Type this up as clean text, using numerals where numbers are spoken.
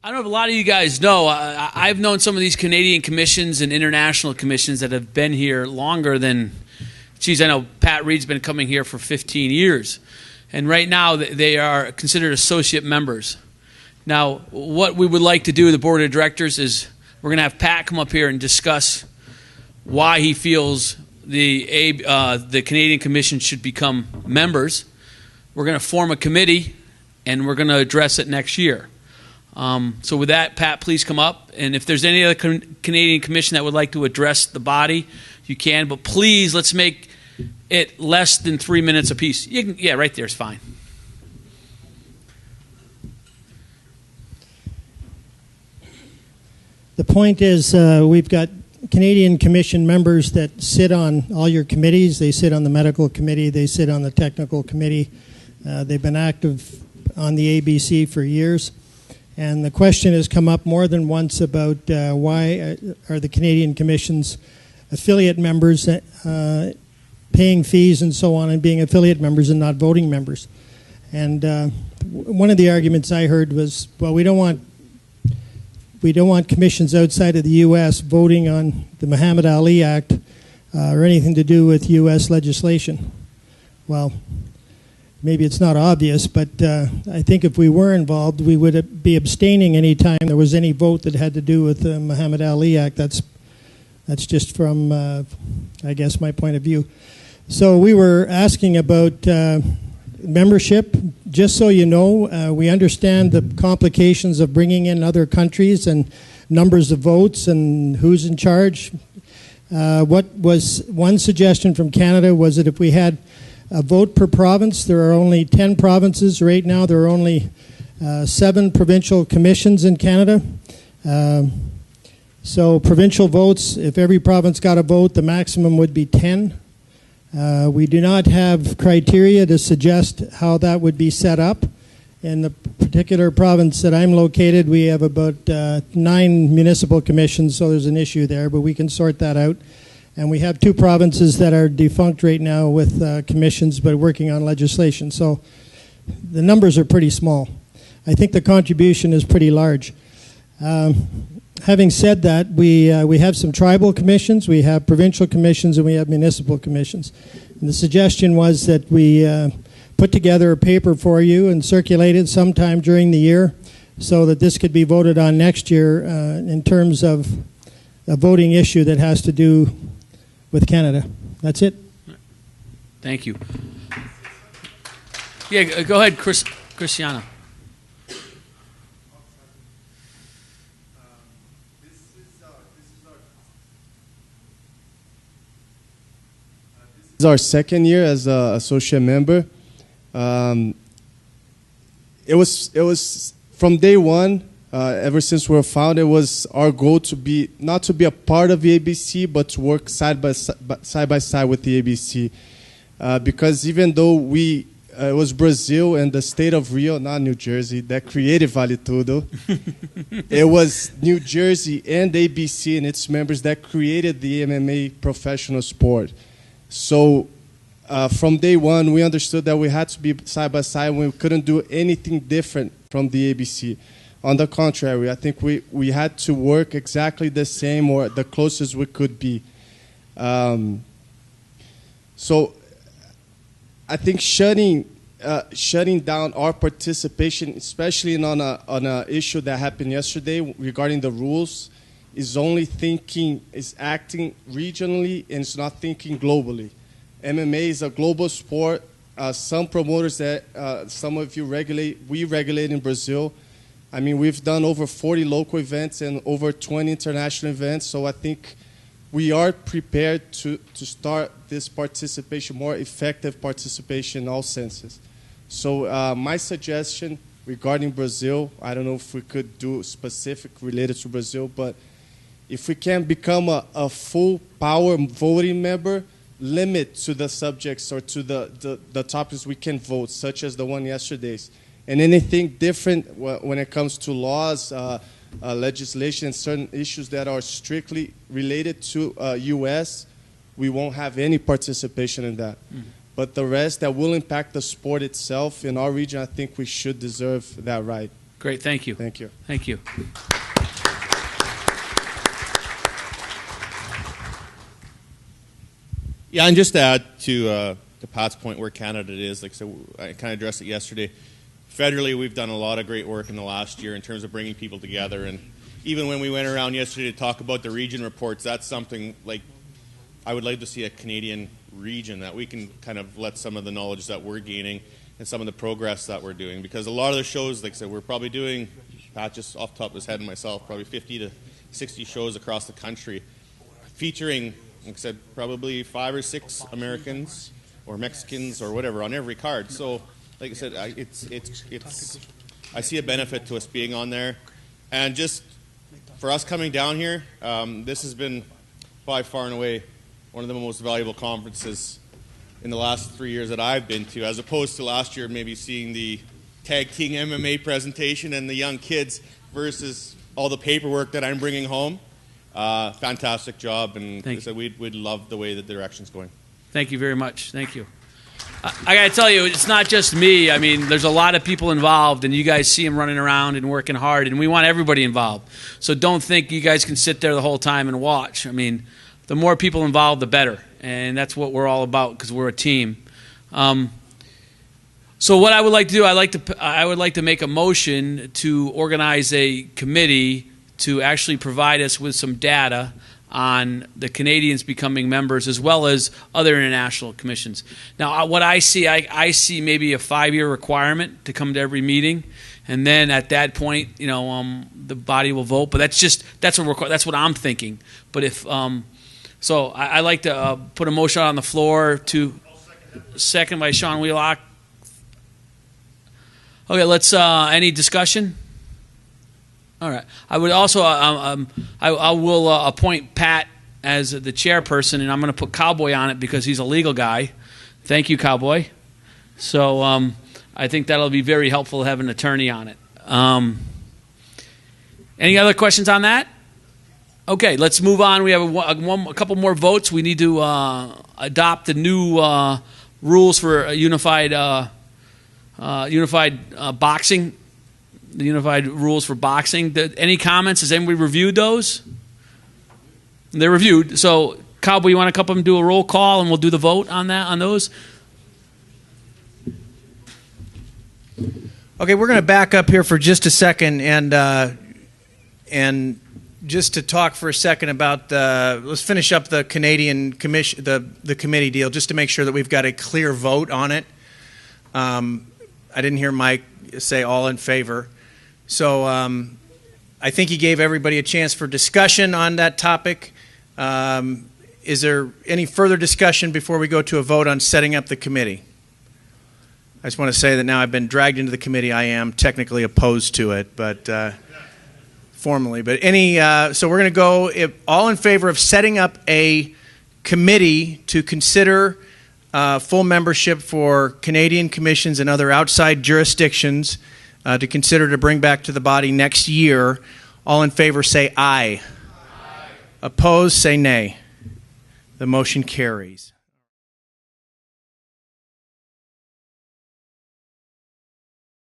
I don't know if a lot of you guys know, I've known some of these Canadian commissions and international commissions that have been here longer than, geez, I know Pat Reed's been coming here for 15 years. And right now they are considered associate members. Now, what we would like to do, the board of directors, is we're going to have Pat come up here and discuss why he feels the Canadian Commission should become members. We're going to form a committee, and we're going to address it next year. So with that, Pat, please come up. And if there's any other Canadian Commission that would like to address the body, you can. But please, let's make it less than 3 minutes apiece. You can, yeah, right there is fine. The point is we've got Canadian Commission members that sit on all your committees. They sit on the medical committee. They sit on the technical committee. They've been active on the ABC for years. And the question has come up more than once about why are the Canadian Commission's affiliate members paying fees and so on and being affiliate members and not voting members. And one of the arguments I heard was, well, we don't want commissions outside of the U.S. voting on the Muhammad Ali Act or anything to do with U.S. legislation. Well, maybe it's not obvious, but I think if we were involved, we would be abstaining any time there was any vote that had to do with the Muhammad Ali Act. That's just from, I guess, my point of view. So we were asking about membership. Just so you know, we understand the complications of bringing in other countries and numbers of votes and who's in charge. What was one suggestion from Canada was that if we had a vote per province, there are only 10 provinces. Right now there are only 7 provincial commissions in Canada. So provincial votes, if every province got a vote, the maximum would be 10. We do not have criteria to suggest how that would be set up. In the particular province that I'm located, we have about 9 municipal commissions, so there's an issue there, but we can sort that out. And we have 2 provinces that are defunct right now with commissions but working on legislation. So the numbers are pretty small. I think the contribution is pretty large. Having said that, we have some tribal commissions, we have provincial commissions, and we have municipal commissions. And the suggestion was that we put together a paper for you and circulate it sometime during the year so that this could be voted on next year in terms of a voting issue that has to do with Canada. That's it. Thank you. Yeah, go ahead, Christiana. This is our second year as an associate member. It was from day one. Ever since we were founded, it was our goal to be not to be a part of the ABC, but to work side by side with the ABC. Because even though it was Brazil and the state of Rio, not New Jersey, that created Vale Tudo, it was New Jersey and ABC and its members that created the MMA professional sport. So from day one, we understood that we had to be side by side. We couldn't do anything different from the ABC. On the contrary, I think we had to work exactly the same or the closest we could be. So I think shutting down our participation, especially on a issue that happened yesterday regarding the rules, is acting regionally and it's not thinking globally. MMA is a global sport. Some promoters that some of you regulate, we regulate in Brazil. I mean, we've done over 40 local events and over 20 international events, so I think we are prepared to start this participation, more effective participation in all senses. So my suggestion regarding Brazil, I don't know if we could do specific related to Brazil, but if we can become a full power voting member, limit to the subjects or to the topics we can vote, such as the one yesterday's. And anything different when it comes to laws, legislation, and certain issues that are strictly related to U.S., we won't have any participation in that. Mm-hmm. But the rest that will impact the sport itself in our region, I think we should deserve that right. Great, thank you. Thank you. Thank you. Yeah, and just to add to Pat's point where Canada is, like so, I kind of addressed it yesterday. Federally, we've done a lot of great work in the last year in terms of bringing people together, and even when we went around yesterday to talk about the region reports, that's something like I would like to see a Canadian region that we can kind of let some of the knowledge that we're gaining and some of the progress that we're doing, because a lot of the shows, like I said, we're probably doing, Pat just off the top of his head and myself, probably 50 to 60 shows across the country featuring, like I said, probably 5 or 6 Americans or Mexicans or whatever on every card. So, like I said, I see a benefit to us being on there. And just for us coming down here, this has been by far and away one of the most valuable conferences in the last 3 years that I've been to, as opposed to last year maybe seeing the tag team MMA presentation and the young kids versus all the paperwork that I'm bringing home. Fantastic job, and so we'd love the way the direction's going. Thank you very much. Thank you. I got to tell you, it's not just me. I mean, there's a lot of people involved, and you guys see them running around and working hard, and we want everybody involved. So don't think you guys can sit there the whole time and watch. I mean, the more people involved, the better, and that's what we're all about because we're a team. So what I would like to do, I would like to make a motion to organize a committee to actually provide us with some data on the Canadians becoming members as well as other international commissions. Now, what I see maybe a 5-year requirement to come to every meeting, and then at that point, the body will vote. But that's what I'm thinking. But if so, I like to put a motion on the floor to second by Sean Wheelock. Okay, let's. Any discussion? All right. I would also I will appoint Pat as the chairperson, and I'm going to put Cowboy on it because he's a legal guy. Thank you, Cowboy. So I think that'll be very helpful to have an attorney on it. Any other questions on that? Okay, let's move on. We have a couple more votes. We need to adopt the new rules for unified boxing. The unified rules for boxing. Any comments? Has anybody reviewed those? They're reviewed. So, Cowboy, you want to come up and do a roll call, and we'll do the vote on those? Okay, we're going to back up here for just a second and just to talk for a second about let's finish up the Canadian commission, the committee deal, just to make sure that we've got a clear vote on it. I didn't hear Mike say all in favor. So I think he gave everybody a chance for discussion on that topic. Is there any further discussion before we go to a vote on setting up the committee? I just want to say that now I've been dragged into the committee. I am technically opposed to it, but formally. But so we're going to go all in favor of setting up a committee to consider full membership for Canadian commissions and other outside jurisdictions to consider to bring back to the body next year. All in favor say aye. Aye. Opposed say nay. The motion carries.